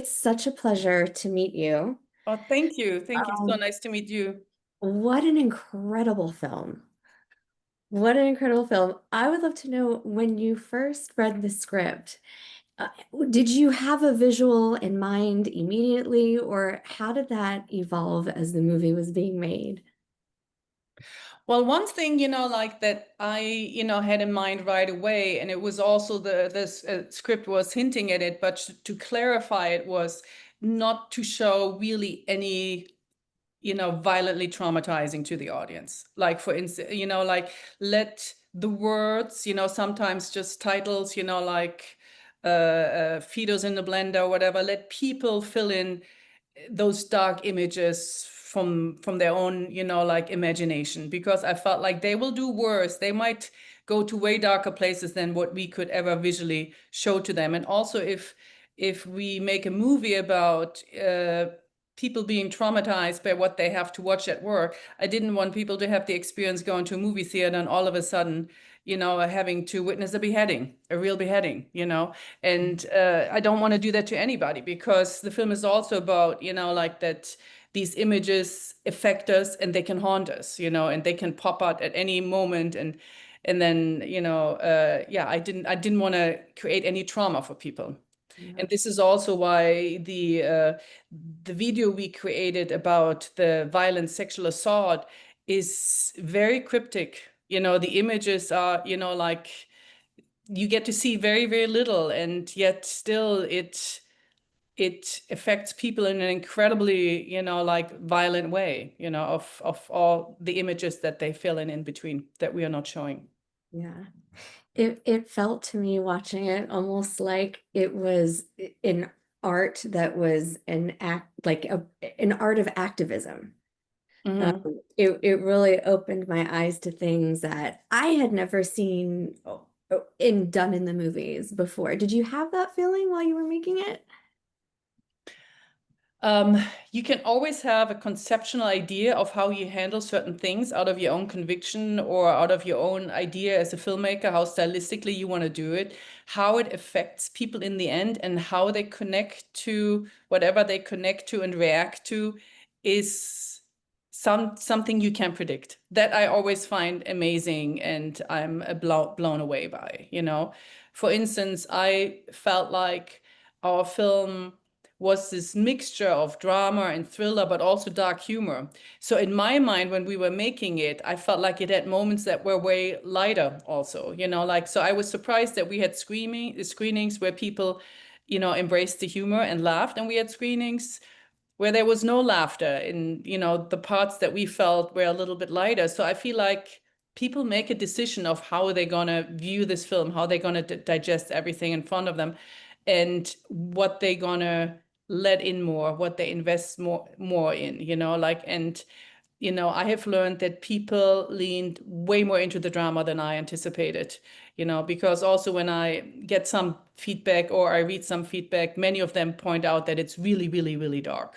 It's such a pleasure to meet you. Oh, thank you. Thank you. So Um, nice to meet you. what an incredible film. What an incredible film. I would love to know when you first read the script, uh, did you have a visual in mind immediately, or how did that evolve as the movie was being made? Well, one thing, like that I, had in mind right away, and it was also this script was hinting at it, but to clarify it was not to show really any, violently traumatizing to the audience. Like for instance, like let the words, sometimes just titles, like fetus in the blender or whatever, let people fill in those dark images from their own, like imagination, because I felt like they will do worse. They might go to way darker places than what we could ever visually show to them. And also if we make a movie about people being traumatized by what they have to watch at work, I didn't want people to have the experience going to a movie theater and all of a sudden, having to witness a beheading, a real beheading, and I don't want to do that to anybody, because the film is also about, like that these images affect us and they can haunt us, and they can pop out at any moment. And then, yeah, I didn't want to create any trauma for people. Yeah. And this is also why the video we created about the violent sexual assault is very cryptic. The images are, like you get to see very, very little, and yet still it affects people in an incredibly, like violent way, of all the images that they fill in between that we are not showing. Yeah. It felt to me watching it almost like it was an art that was an act like an art of activism. Hmm. It really opened my eyes to things that I had never seen done in the movies before. Did you have that feeling while you were making it? Um, you can always have a conceptual idea of how you handle certain things out of your own conviction or out of your own idea as a filmmaker, how stylistically you want to do it, how it affects people in the end, and how they connect to whatever they connect to and react to is something you can predict. That I always find amazing, and I'm blown away by, For instance, I felt like our film was this mixture of drama and thriller, but also dark humor. So in my mind, when we were making it, I felt like it had moments that were way lighter also, like, so I was surprised that we had screenings where people, embraced the humor and laughed, and we had screenings where there was no laughter in, the parts that we felt were a little bit lighter. So I feel like people make a decision of how they're gonna view this film, how they're gonna digest everything in front of them, and what they're gonna let in more, what they invest more in, like. And I have learned that people leaned way more into the drama than I anticipated, because also when I get some feedback or I read some feedback, many of them point out that it's really, really, really dark.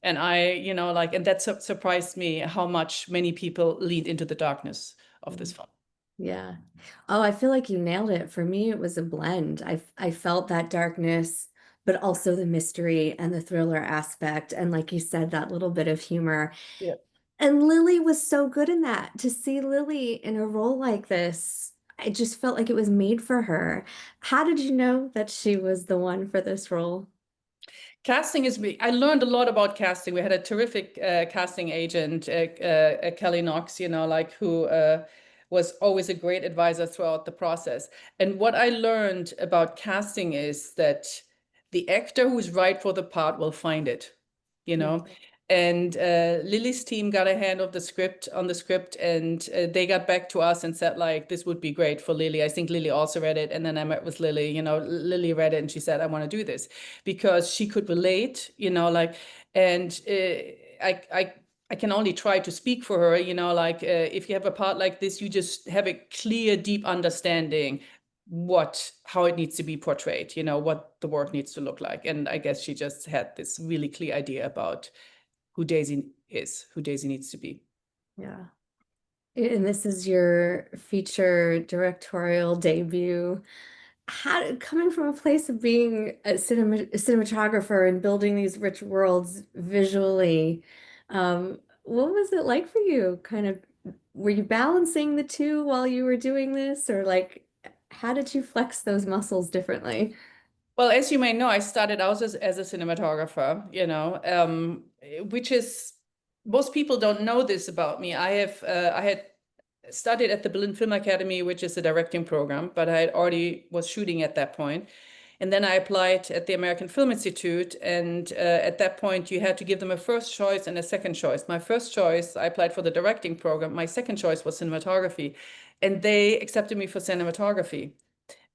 And like, and that surprised me how much many people leaned into the darkness of this film. Yeah. Oh, I feel like you nailed it. For me, it was a blend. I felt that darkness, but also the mystery and the thriller aspect. And like you said, that little bit of humor. Yeah. And Lily was so good in that. To see Lily in a role like this, I just felt like it was made for her. How did you know that she was the one for this role? Casting is me. I learned a lot about casting. We had a terrific casting agent, Kelly Knox, like who was always a great advisor throughout the process. And what I learned about casting is that the actor who's right for the part will find it, you Yeah. know. And Lily's team got a hand of the script on the script, and they got back to us and said, like, this would be great for Lily. I think Lily also read it, and then I met with Lily. Lily read it, and she said, I want to do this because she could relate, like, and I can only try to speak for her, like, if you have a part like this, you just have a clear, deep understanding how it needs to be portrayed, what the work needs to look like. And I guess she just had this really clear idea about who Daisy is, who Daisy needs to be. Yeah. And this is your feature directorial debut. how, coming from a place of being a cinematographer and building these rich worlds visually, what was it like for you? Kind of, were you balancing the two while you were doing this, or like, how did you flex those muscles differently? Well, as you may know, I started out as a cinematographer, which is most people don't know this about me. I had studied at the Berlin Film Academy, which is a directing program, but I had already was shooting at that point. And then I applied at the American Film Institute, and at that point you had to give them a first choice and a second choice. My first choice, I applied for the directing program. My second choice was cinematography, and they accepted me for cinematography.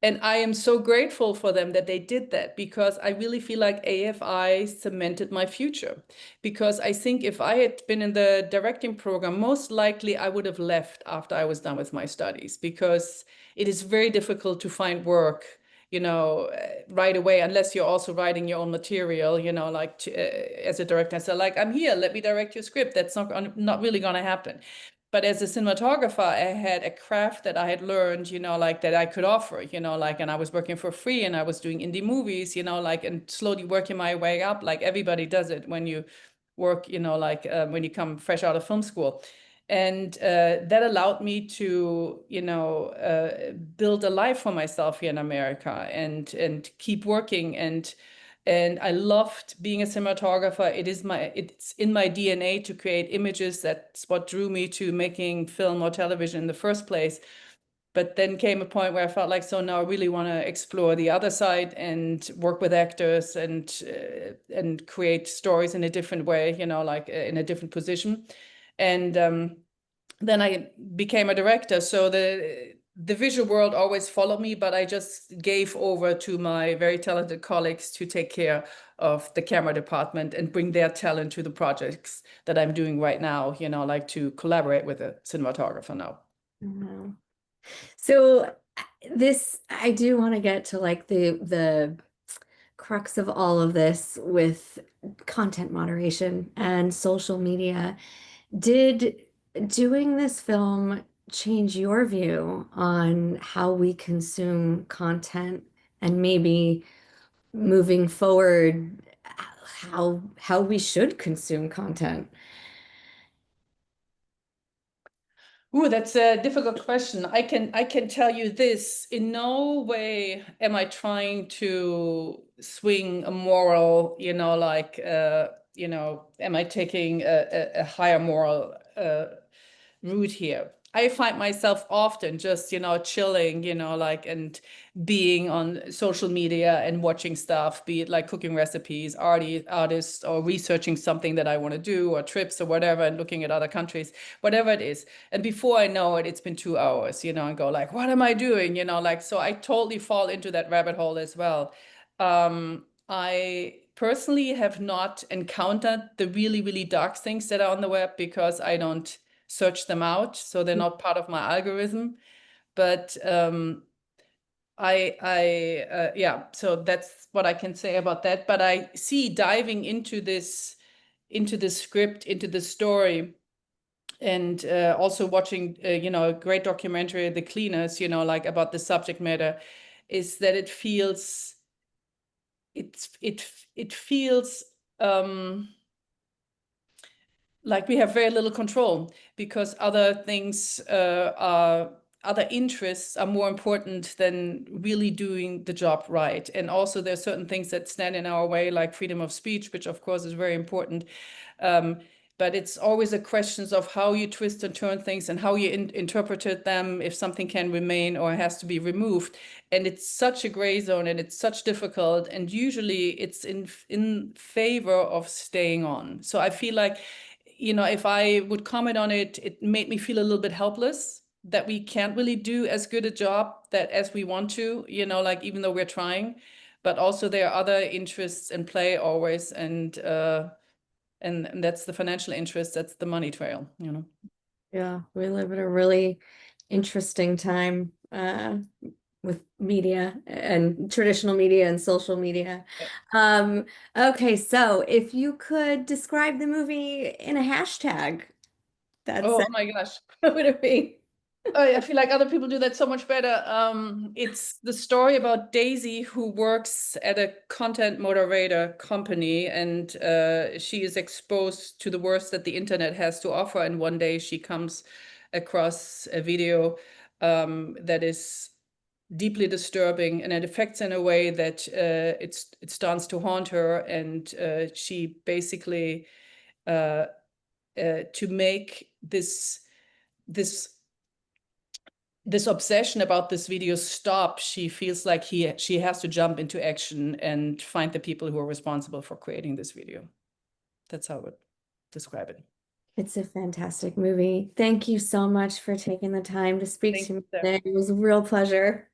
And I am so grateful for them that they did that, because I really feel like AFI cemented my future. Because I think if I had been in the directing program, most likely I would have left after I was done with my studies, because it is very difficult to find work, right away, unless you're also writing your own material, as a director. So like, I'm here, let me direct your script. That's not really going to happen. But as a cinematographer, I had a craft that I had learned, that I could offer, and I was working for free, and I was doing indie movies, and slowly working my way up, like everybody does it when you work, when you come fresh out of film school. And that allowed me to, build a life for myself here in America, and keep working. And I loved being a cinematographer. It's in my DNA to create images. That's what drew me to making film or television in the first place. But then came a point where I felt like, so now I really want to explore the other side and work with actors, and create stories in a different way, in a different position. And then I became a director. So the visual world always followed me, but I just gave over to my very talented colleagues to take care of the camera department and bring their talent to the projects that I'm doing right now, like to collaborate with a cinematographer now. Wow. So this, I do want to get to like the crux of all of this with content moderation and social media. Did doing this film change your view on how we consume content, and maybe moving forward, how we should consume content? Ooh, that's a difficult question. I can tell you this. In no way am I trying to swing a moral, am I taking a higher moral route here. I find myself often just, chilling, and being on social media and watching stuff, be it like cooking recipes, artists, or researching something that I want to do, or trips or whatever, and looking at other countries, whatever it is. And before I know it, it's been 2 hours, and go like, what am I doing? So I totally fall into that rabbit hole as well. I personally have not encountered the really, really dark things that are on the web, because I don't search them out, so they're not part of my algorithm. But yeah, so that's what I can say about that. But I see diving into the script, into the story, and also watching a great documentary, The Cleaners, like about the subject matter, is that it feels like we have very little control, because other things other interests are more important than really doing the job right. And also there's certain things that stand in our way, like freedom of speech, which of course is very important. Um, but it's always a question of how you twist and turn things, and how you interpreted them, if something can remain or has to be removed. And it's such a gray zone, and it's such difficult. And usually it's in favor of staying on. So I feel like, if I would comment on it, it made me feel a little bit helpless, that we can't really do as good a job that as we want to, like even though we're trying. But also there are other interests in play always, and that's the financial interest, that's the money trail. Yeah, we live in a really interesting time with media and traditional media and social media. Um, okay, so if you could describe the movie in a hashtag, that's Oh my gosh. what would it be? I feel like other people do that so much better. It's the story about Daisy, who works at a content moderator company, and she is exposed to the worst that the internet has to offer. And one day she comes across a video that is deeply disturbing, and it affects in a way that it starts to haunt her, and she basically to make this obsession about this video stop, she feels like she has to jump into action and find the people who are responsible for creating this video. That's how I would describe it. It's a fantastic movie. Thank you so much for taking the time to speak Thank to me you, Sarah. today. It was a real pleasure.